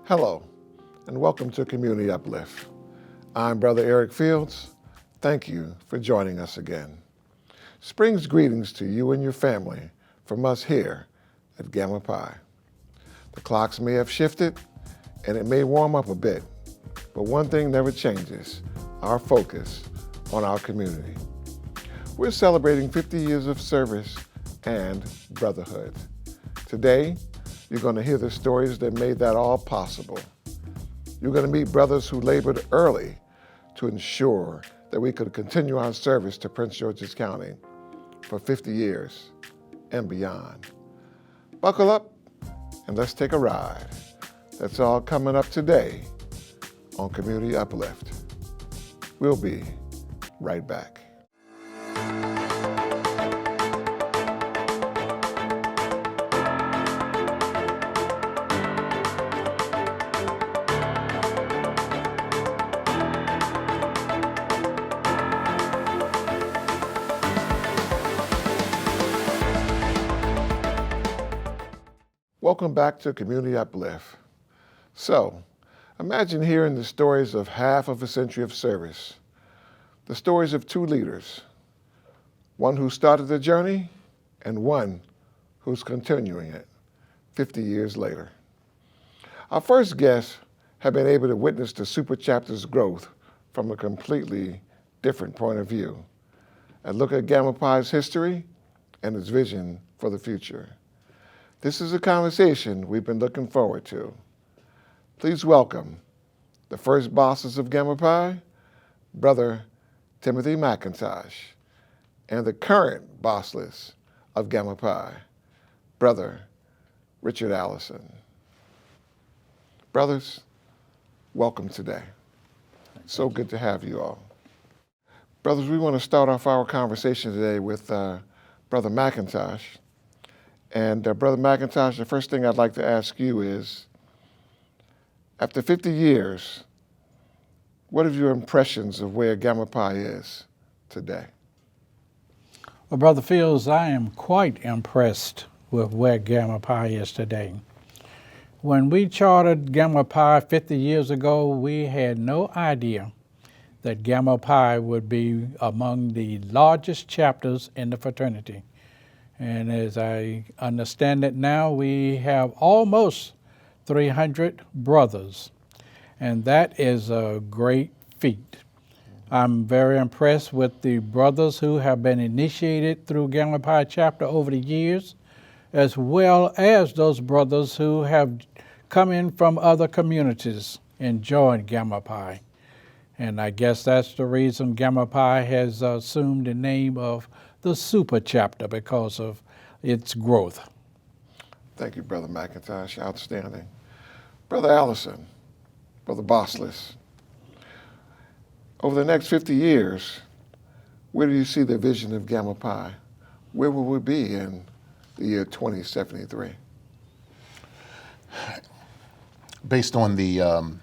Hello, and welcome to Community Uplift. I'm Brother Eric Fields. Thank you for joining us again. Spring's greetings to you and your family from us here at Gamma Pi. The clocks may have shifted, and it may warm up a bit, but one thing never changes: our focus on our community. We're celebrating 50 years of service and brotherhood. Today, you're going to hear the stories that made that all possible. You're going to meet brothers who labored early to ensure that we could continue our service to Prince George's County for 50 years and beyond. Buckle up and let's take a ride. That's all coming up today on Community Uplift. We'll be right back. Welcome back to Community Uplift. So, imagine hearing the stories of half of a century of service, the stories of two leaders, one who started the journey and one who's continuing it 50 years later. Our first guests have been able to witness the Super Chapter's growth from a completely different point of view and look at Gamma Pi's history and its vision for the future. This is a conversation we've been looking forward to. Please welcome the first bosses of Gamma Pi, Brother Timothy McIntosh, and the current bossless of Gamma Pi, Brother Richard Allison. Brothers, welcome today. So good to have you all. Brothers, we want to start off our conversation today with Brother McIntosh. And Brother McIntosh, the first thing I'd like to ask you is, after 50 years, what are your impressions of where Gamma Pi is today? Well, Brother Fields, I am quite impressed with where Gamma Pi is today. When we chartered Gamma Pi 50 years ago, we had no idea that Gamma Pi would be among the largest chapters in the fraternity. And as I understand it now, we have almost 300 brothers, and that is a great feat. I'm very impressed with the brothers who have been initiated through Gamma Pi chapter over the years, as well as those brothers who have come in from other communities and joined Gamma Pi. And I guess that's the reason Gamma Pi has assumed the name of the Super Chapter, because of its growth. Thank you, Brother McIntosh. Outstanding. Brother Allison, Brother Bossless, over the next 50 years, where do you see the vision of Gamma Pi? Where will we be in the year 2073? Based on the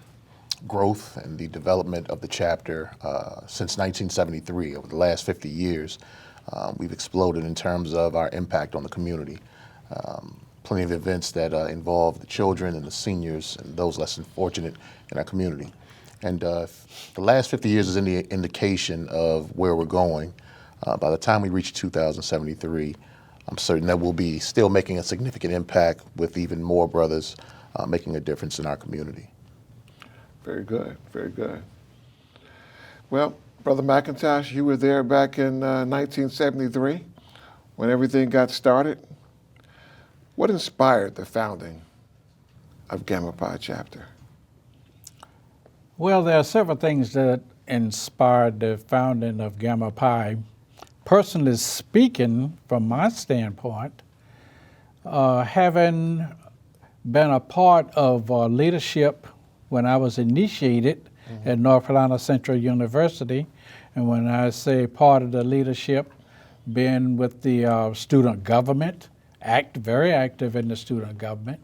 growth and the development of the chapter since 1973, over the last 50 years, we've exploded in terms of our impact on the community. Plenty of events that involve the children and the seniors and those less fortunate in our community. And the last 50 years is the indication of where we're going. By the time we reach 2073, I'm certain that we'll be still making a significant impact with even more brothers making a difference in our community. Very good, very good. Well, Brother McIntosh, you were there back in 1973 when everything got started. What inspired the founding of Gamma Pi chapter? Well, there are several things that inspired the founding of Gamma Pi. Personally speaking, from my standpoint, having been a part of leadership when I was initiated at North Carolina Central University, and when I say part of the leadership, being with the student government, very active in the student government,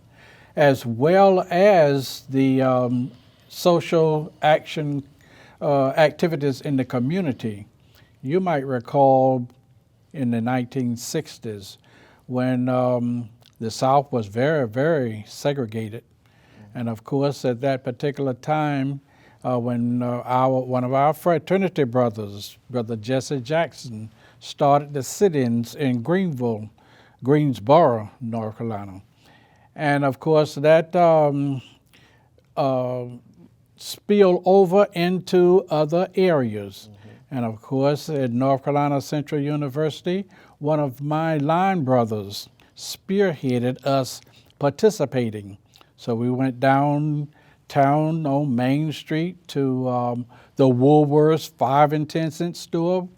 as well as the social action activities in the community. You might recall in the 1960s when the South was very, very segregated. And of course, at that particular time, when one of our fraternity brothers, Brother Jesse Jackson, started the sit-ins in Greensboro, North Carolina. And of course, that spilled over into other areas. And of course, at North Carolina Central University, one of my line brothers spearheaded us participating. So we went downtown on Main Street to the Woolworths 5 and 10 cent store,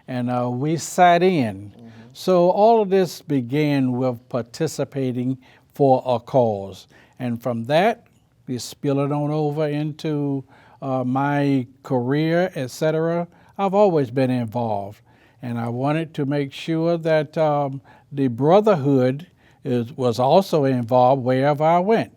and we sat in. So all of this began with participating for a cause. And from that, we spilled it on over into my career, etc. I've always been involved, and I wanted to make sure that the brotherhood was also involved wherever I went.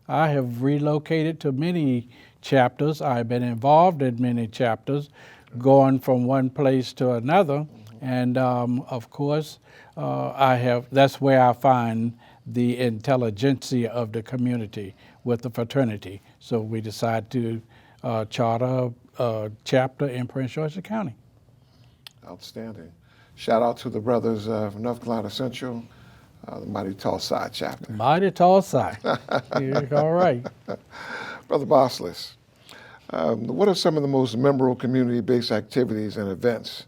I have relocated to many chapters. I've been involved in many chapters, going from one place to another, and of course, that's where I find the intelligentsia of the community with the fraternity. So we decided to charter a chapter in Prince George's County. Outstanding. Shout out to the brothers of North Carolina Central, the Mighty Tall Side chapter. Mighty Tall Side. All right. Brother Bossless, what are some of the most memorable community-based activities and events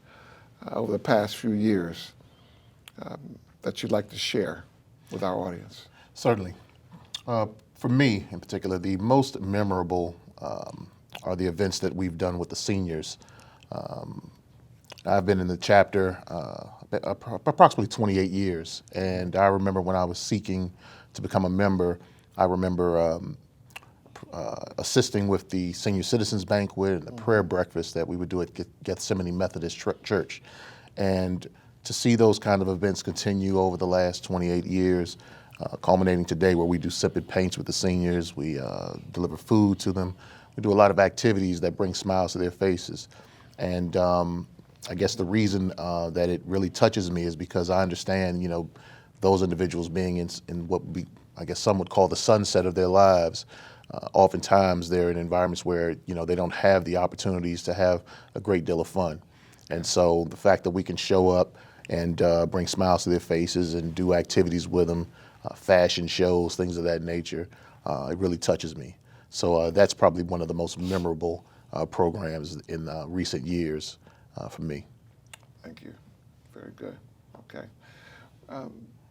over the past few years that you'd like to share with our audience? Certainly. For me, in particular, the most memorable are the events that we've done with the seniors. I've been in the chapter approximately 28 years, and I remember when I was seeking to become a member, I remember assisting with the Senior Citizens Banquet and the prayer breakfast that we would do at Gethsemane Methodist Church. And to see those kind of events continue over the last 28 years, culminating today where we do sip and paints with the seniors, we deliver food to them, we do a lot of activities that bring smiles to their faces. And I guess the reason that it really touches me is because I understand, those individuals being in what I guess some would call the sunset of their lives. Oftentimes they're in environments where, they don't have the opportunities to have a great deal of fun. And so the fact that we can show up and bring smiles to their faces and do activities with them, fashion shows, things of that nature, it really touches me. So that's probably one of the most memorable programs in recent years for me. Thank you. Very good. Okay.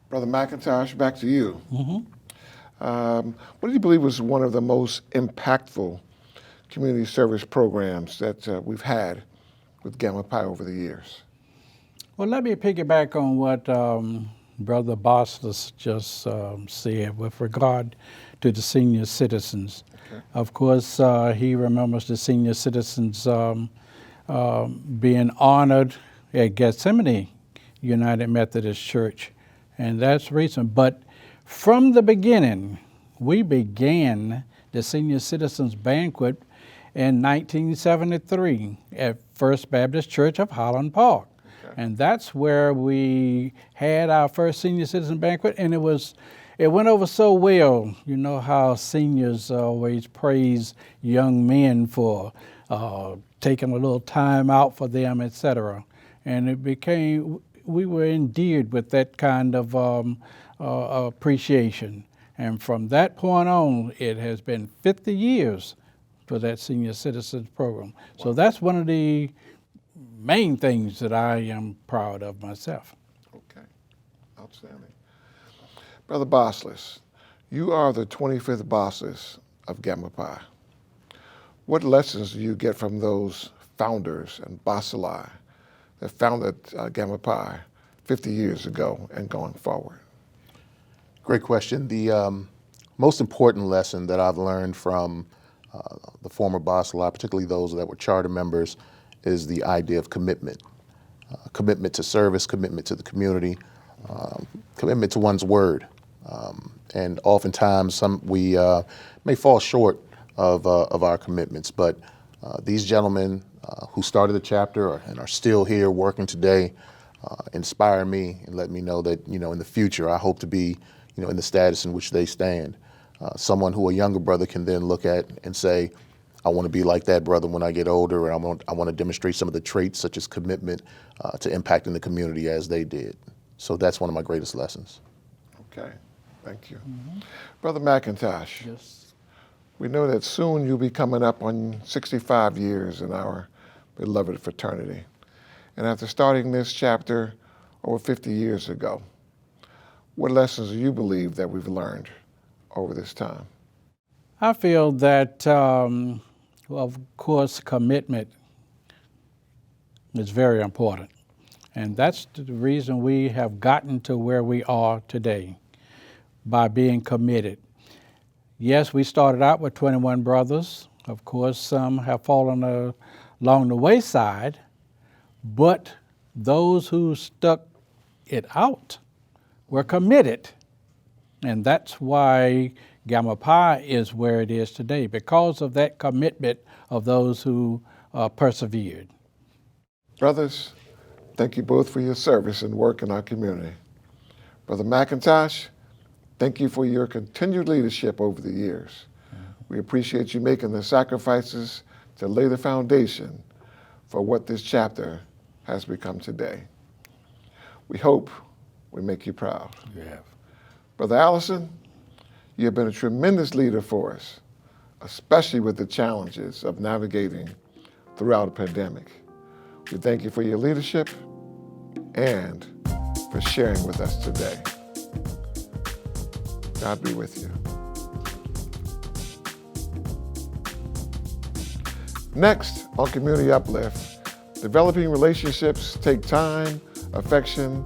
Brother McIntosh, back to you. What do you believe was one of the most impactful community service programs that we've had with Gamma Pi over the years? Well, let me piggyback on what Brother Bossless just said with regard to the senior citizens. Okay. Of course, he remembers the senior citizens being honored at Gethsemane United Methodist Church, and that's recent. But from the beginning, we began the Senior Citizens Banquet in 1973 at First Baptist Church of Highland Park. Okay. And that's where we had our first Senior Citizen Banquet, and it went over so well. You know how seniors always praise young men for taking a little time out for them, etc. And we were endeared with that kind of appreciation. And from that point on, it has been 50 years for that Senior Citizens Program. Wow. So that's one of the main things that I am proud of myself. Okay, outstanding. Brother Bossless, you are the 25th Bossless of Gamma Pi. What lessons do you get from those founders and Bosselli that founded Gamma Pi 50 years ago and going forward? Great question. The most important lesson that I've learned from the former Bosselli, particularly those that were charter members, is the idea of commitment. Commitment to service, commitment to the community, commitment to one's word. And oftentimes we may fall short of our commitments, but these gentlemen who started the chapter and are still here working today inspire me and let me know that, in the future I hope to be, in the status in which they stand. someone who a younger brother can then look at and say, I want to be like that brother when I get older, and I want to demonstrate some of the traits such as commitment to impacting the community as they did. So that's one of my greatest lessons. Okay, thank you. Brother McIntosh, Yes. we know that soon you'll be coming up on 65 years in our beloved fraternity. And after starting this chapter over 50 years ago, what lessons do you believe that we've learned over this time? I feel that, of course, commitment is very important. And that's the reason we have gotten to where we are today, by being committed. Yes, we started out with 21 brothers. Of course, some have fallen along the wayside, but those who stuck it out were committed. And that's why Gamma Pi is where it is today, because of that commitment of those who persevered. Brothers, thank you both for your service and work in our community. Brother McIntosh, thank you for your continued leadership over the years. We appreciate you making the sacrifices to lay the foundation for what this chapter has become today. We hope we make you proud. You have. Brother Allison, you have been a tremendous leader for us, especially with the challenges of navigating throughout a pandemic. We thank you for your leadership and for sharing with us today. God be with you. Next on Community Uplift, developing relationships take time, affection,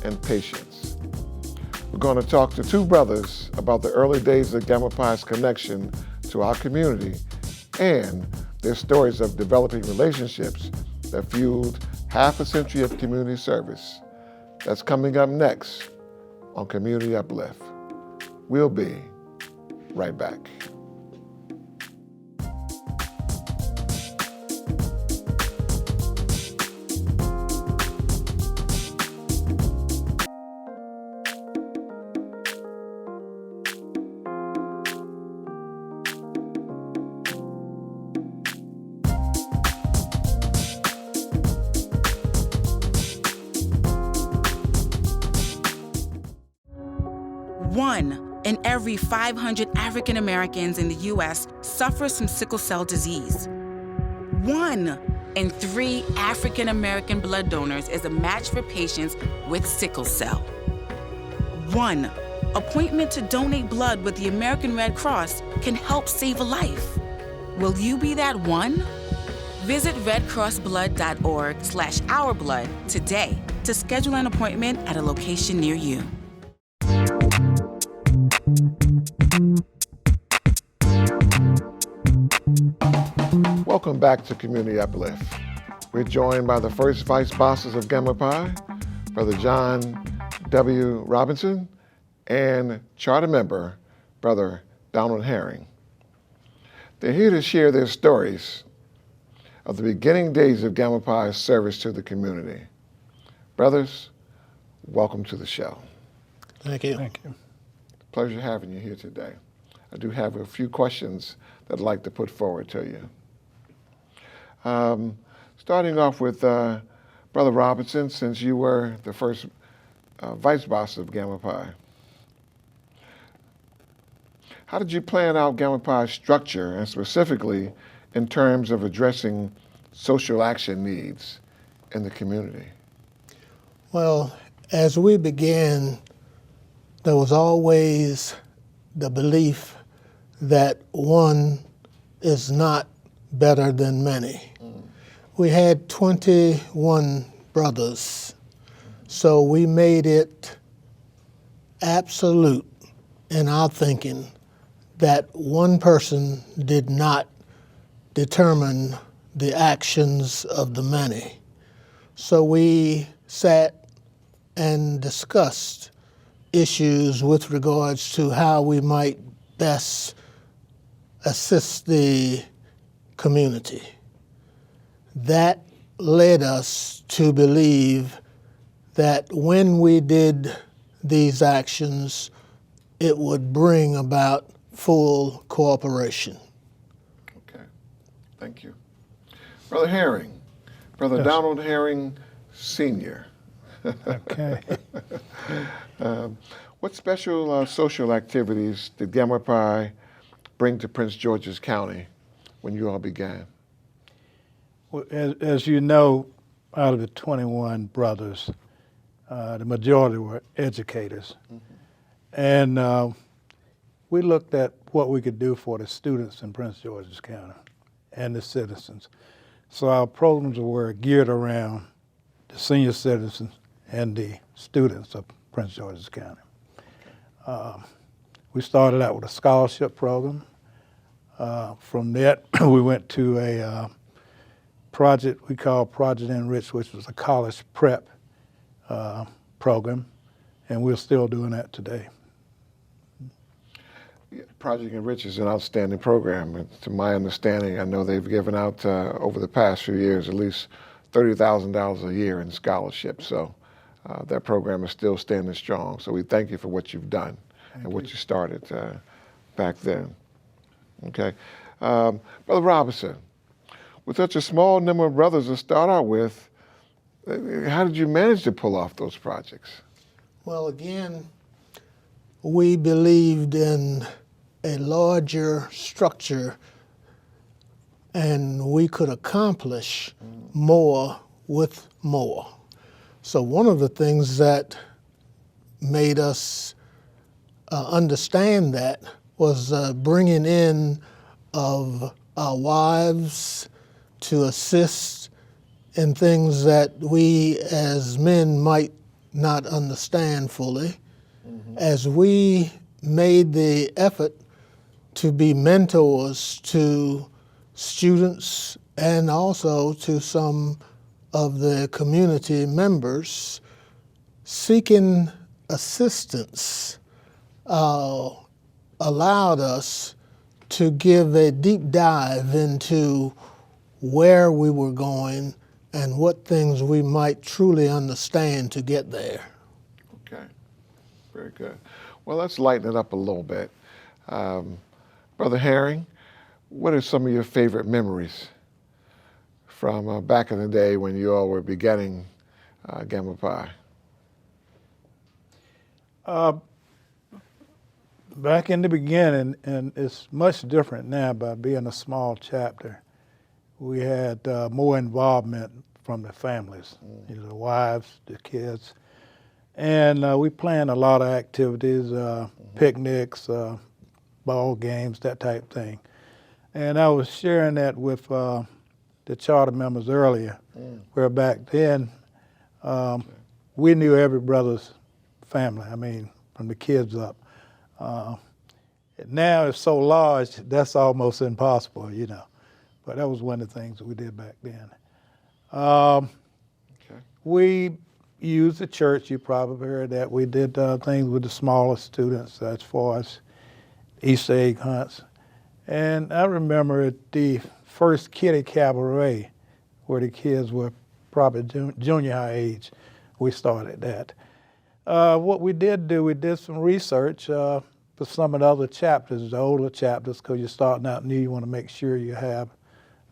and patience. We're going to talk to two brothers about the early days of Gamma Pi's connection to our community and their stories of developing relationships that fueled half a century of community service. That's coming up next on Community Uplift. We'll be right back. One in every 500 African Americans in the U.S. suffers from sickle cell disease. 1 in 3 African American blood donors is a match for patients with sickle cell. 1 appointment to donate blood with the American Red Cross can help save a life. Will you be that one? Visit redcrossblood.org/ourblood today to schedule an appointment at a location near you. Welcome back to Community Uplift. We're joined by the first vice bosses of Gamma Pi, Brother John W. Robinson, and charter member, Brother Donald Herring. They're here to share their stories of the beginning days of Gamma Pi's service to the community. Brothers, welcome to the show. Thank you. Thank you. Pleasure having you here today. I do have a few questions that I'd like to put forward to you. Starting off with Brother Robinson, since you were the first vice boss of Gamma Pi. How did you plan out Gamma Pi's structure, and specifically in terms of addressing social action needs in the community? Well, as we began, there was always the belief that one is not better than many. We had 21 brothers, so we made it absolute in our thinking that one person did not determine the actions of the many. So we sat and discussed issues with regards to how we might best assist the community. That led us to believe that when we did these actions, it would bring about full cooperation. Okay, thank you. Brother Herring, Brother Yes. Donald Herring Sr. Okay. What special social activities did Gamma Pi bring to Prince George's County when you all began? Well, as you know, out of the 21 brothers, the majority were educators. And we looked at what we could do for the students in Prince George's County and the citizens. So our programs were geared around the senior citizens and the students of Prince George's County. We started out with a scholarship program. From that, we went to a project we called Project Enrich, which was a college prep program, and we're still doing that today. Project Enrich is an outstanding program. And to my understanding, I know they've given out over the past few years at least $30,000 a year in scholarships. So that program is still standing strong. So we thank you for what you've done and what you started back then. Okay. Brother Robinson, with such a small number of brothers to start out with, how did you manage to pull off those projects? Well, again, we believed in a larger structure, and we could accomplish more with more. So one of the things that made us understand that was bringing in of our wives to assist in things that we as men might not understand fully. As we made the effort to be mentors to students and also to some of the community members, seeking assistance allowed us to give a deep dive into where we were going and what things we might truly understand to get there. Okay, very good. Well, let's lighten it up a little bit. Brother Herring, what are some of your favorite memories from back in the day when you all were beginning Gamma Pi? Back in the beginning, and it's much different now by being a small chapter, we had more involvement from the families, you know, the wives, the kids. And we planned a lot of activities, picnics, ball games, that type thing. And I was sharing that with the charter members earlier, where back then we knew every brother's family, I mean, from the kids up. Now it's so large, that's almost impossible, you know. But that was one of the things that we did back then. We used the church, you probably heard that. We did things with the smaller students as far as Easter egg hunts. And I remember at the first kiddie cabaret, where the kids were probably junior high age, we started that. What we did do, we did some research for some of the other chapters, the older chapters, because you're starting out new, you want to make sure you have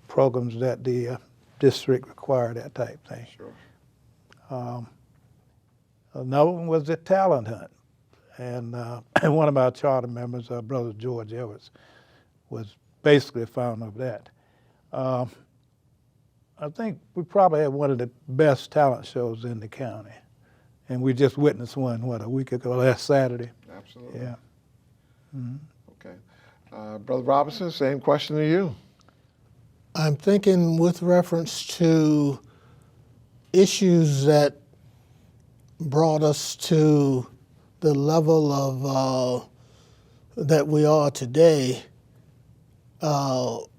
programs that the district require, that type thing. Sure. Another one was the talent hunt. And one of our charter members, our brother George Edwards, was basically a founder of that. I think we probably had one of the best talent shows in the county. And we just witnessed one, a week ago, last Saturday. Absolutely. Yeah. Okay. Brother Robinson, same question to you. I'm thinking with reference to issues that brought us to the level of that we are today, all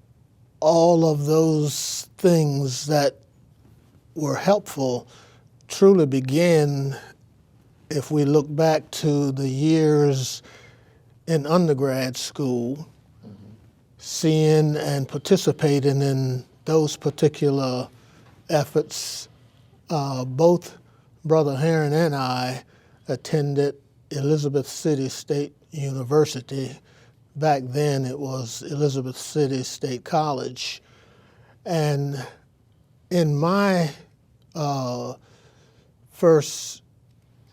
of those things that were helpful truly began, if we look back to the years in undergrad school, seeing and participating in those particular efforts. Both Brother Herring and I attended Elizabeth City State University Back then it was Elizabeth City State College. And in my first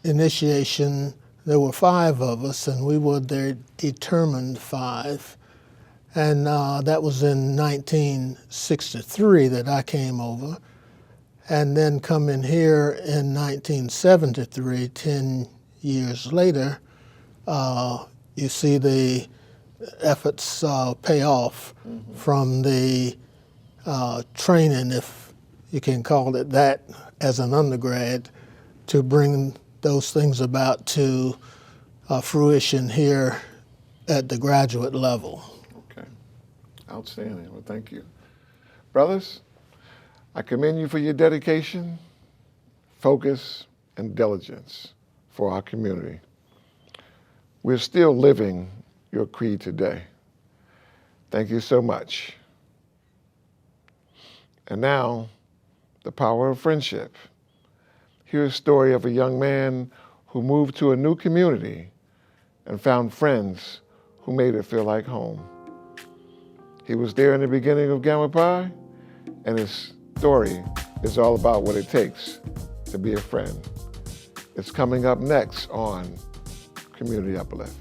initiation, there were 5 of us, and we were the determined 5. And that was in 1963 that I came over. And then coming here in 1973, 10 years later, you see the efforts pay off from the training, if you can call it that, as an undergrad, to bring those things about to fruition here at the graduate level. Okay. Outstanding. Well, thank you. Brothers, I commend you for your dedication, focus, and diligence for our community. We're still living your creed today. Thank you so much. And now, the power of friendship. Here's a story of a young man who moved to a new community and found friends who made it feel like home. He was there in the beginning of Gamma Pi, and his story is all about what it takes to be a friend. It's coming up next on Community Uplift.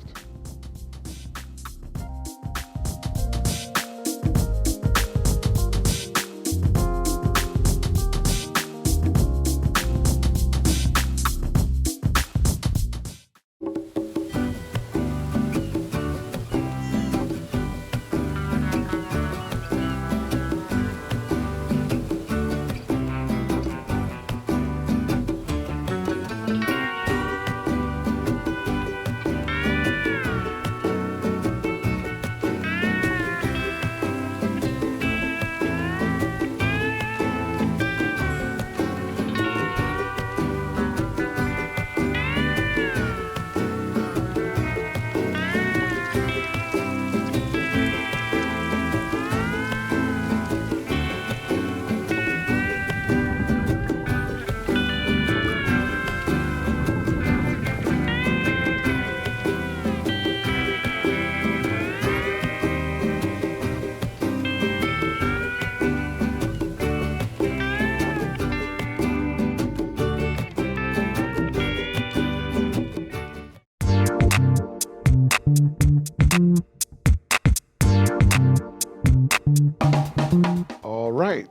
All right,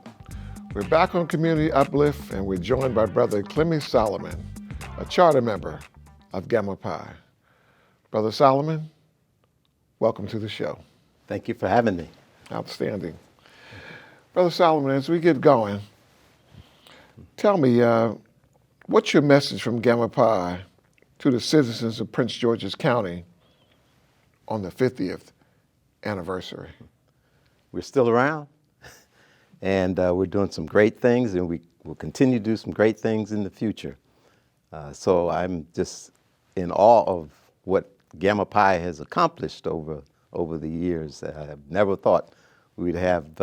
we're back on Community Uplift, and we're joined by Brother Clemmy Solomon, a charter member of Gamma Pi. Brother Solomon, welcome to the show. Thank you for having me. Outstanding. Brother Solomon, as we get going, tell me, what's your message from Gamma Pi to the citizens of Prince George's County on the 50th anniversary? We're still around, and we're doing some great things, and we will continue to do some great things in the future. So I'm just in awe of what Gamma Pi has accomplished over the years. I've never thought we'd have,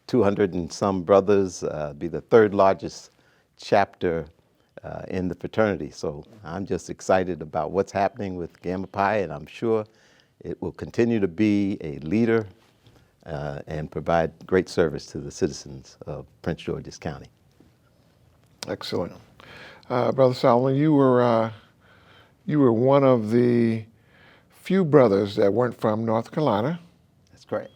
200 and some brothers, be the 3rd largest chapter in the fraternity. So I'm just excited about what's happening with Gamma Pi, and I'm sure it will continue to be a leader and provide great service to the citizens of Prince George's County. Excellent. Brother Solomon, you were one of the few brothers that weren't from North Carolina. That's correct.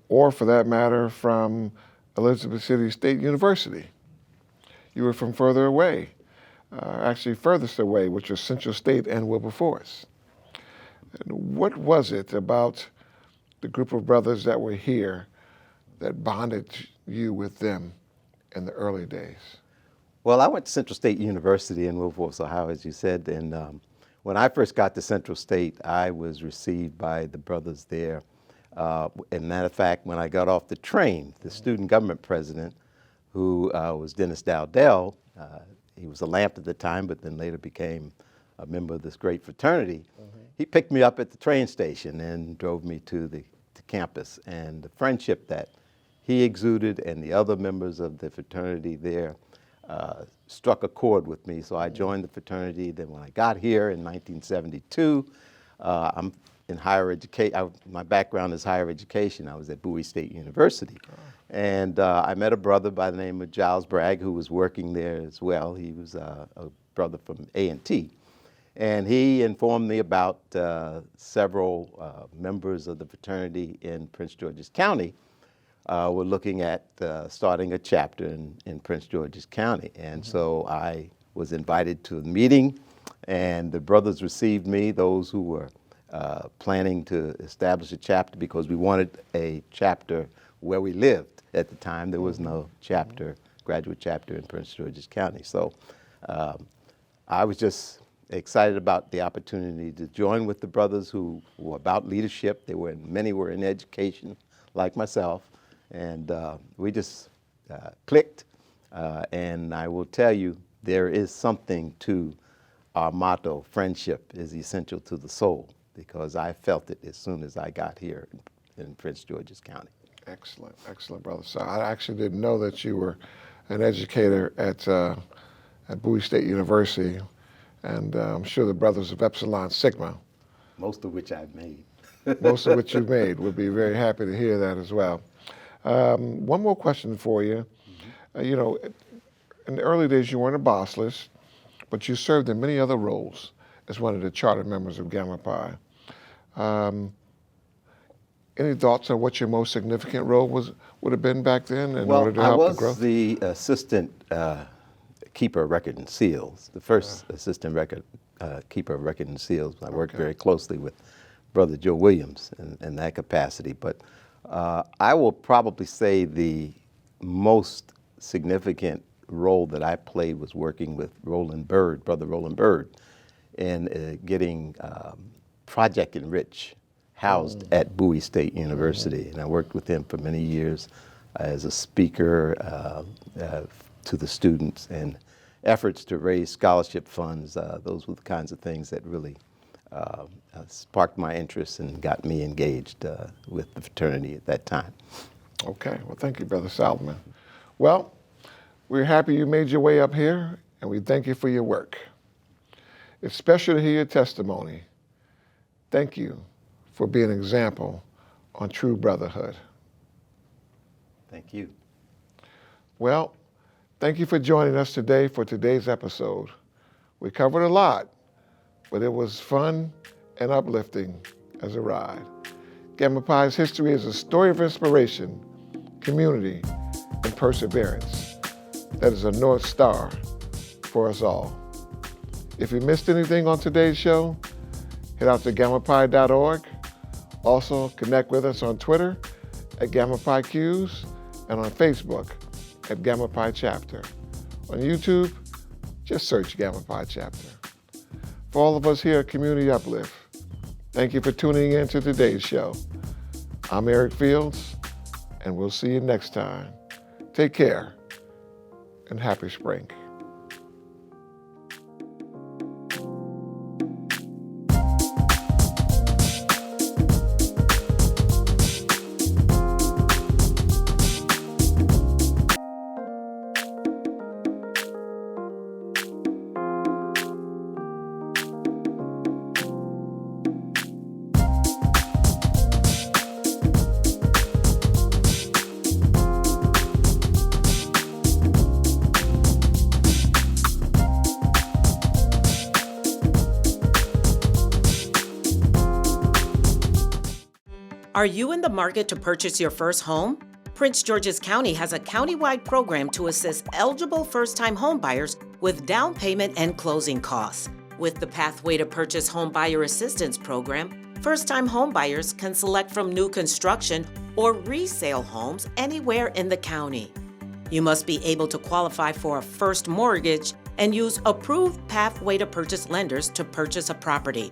Or for that matter, from Elizabeth City State University. You were from further away, actually furthest away, which was Central State and Wilberforce. What was it about the group of brothers that were here that bonded you with them in the early days? Well, I went to Central State University in Wilberforce, Ohio, as you said, and when I first got to Central State, I was received by the brothers there. As a matter of fact, when I got off the train, the student government president, who was Dennis Dowdell, he was a lamp at the time, but then later became a member of this great fraternity. He picked me up at the train station and drove me to the campus. And the friendship that he exuded and the other members of the fraternity there struck a chord with me. So I joined the fraternity. Then when I got here in 1972, I'm in higher education. My background is higher education. I was at Bowie State University. And I met a brother by the name of Giles Bragg who was working there as well. He was a brother from A&T. And he informed me about several members of the fraternity in Prince George's County were looking at starting a chapter in Prince George's County. And so I was invited to a meeting, and the brothers received me, those who were planning to establish a chapter, because we wanted a chapter where we lived. At the time, there was no chapter, graduate chapter in Prince George's County. So I was just excited about the opportunity to join with the brothers who were about leadership. Many were in education, like myself, and we just clicked. And I will tell you, there is something to our motto, friendship is essential to the soul, because I felt it as soon as I got here in Prince George's County. Excellent, excellent, brother. So I actually didn't know that you were an educator at Bowie State University, and I'm sure the brothers of Epsilon Sigma, Most of which I've made. most of which you've made, would be very happy to hear that as well. One more question for you. You know, in the early days, you weren't a boss list, but you served in many other roles as one of the charter members of Gamma Pi. Any thoughts on what your most significant role would have been back then in order to help the growth? I was the assistant keeper of record and seals, the first assistant keeper of record and seals. I worked very closely with Brother Joe Williams in that capacity. But I will probably say the most significant role that I played was working with Brother Roland Byrd, in getting Project Enrich housed at Bowie State University. And I worked with him for many years as a speaker to the students, and efforts to raise scholarship funds. Those were the kinds of things that really sparked my interest and got me engaged with the fraternity at that time. Okay, well, thank you, Brother Salomon. Well, we're happy you made your way up here, and we thank you for your work. It's special to hear your testimony. Thank you for being an example on true brotherhood. Thank you. Well, thank you for joining us today for today's episode. We covered a lot, but it was fun and uplifting as a ride. Gamma Pi's history is a story of inspiration, community, and perseverance that is a North Star for us all. If you missed anything on today's show, head out to gammapi.org. Also, connect with us on Twitter at GammaPiQs and on Facebook at Gamma Pi Chapter. On YouTube, just search Gamma Pi Chapter. For all of us here at Community Uplift, thank you for tuning in to today's show. I'm Eric Fields, and we'll see you next time. Take care, and happy spring. Are you in the market to purchase your first home? Prince George's County has a countywide program to assist eligible first-time homebuyers with down payment and closing costs. With the Pathway to Purchase Home Buyer Assistance Program, first-time homebuyers can select from new construction or resale homes anywhere in the county. You must be able to qualify for a first mortgage and use approved Pathway to Purchase lenders to purchase a property.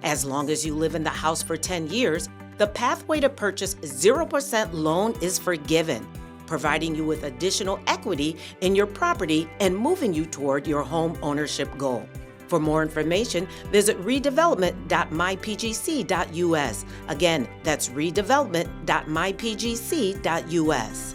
As long as you live in the house for 10 years, the Pathway to Purchase 0% loan is forgiven, providing you with additional equity in your property and moving you toward your home ownership goal. For more information, visit redevelopment.mypgc.us. Again, that's redevelopment.mypgc.us.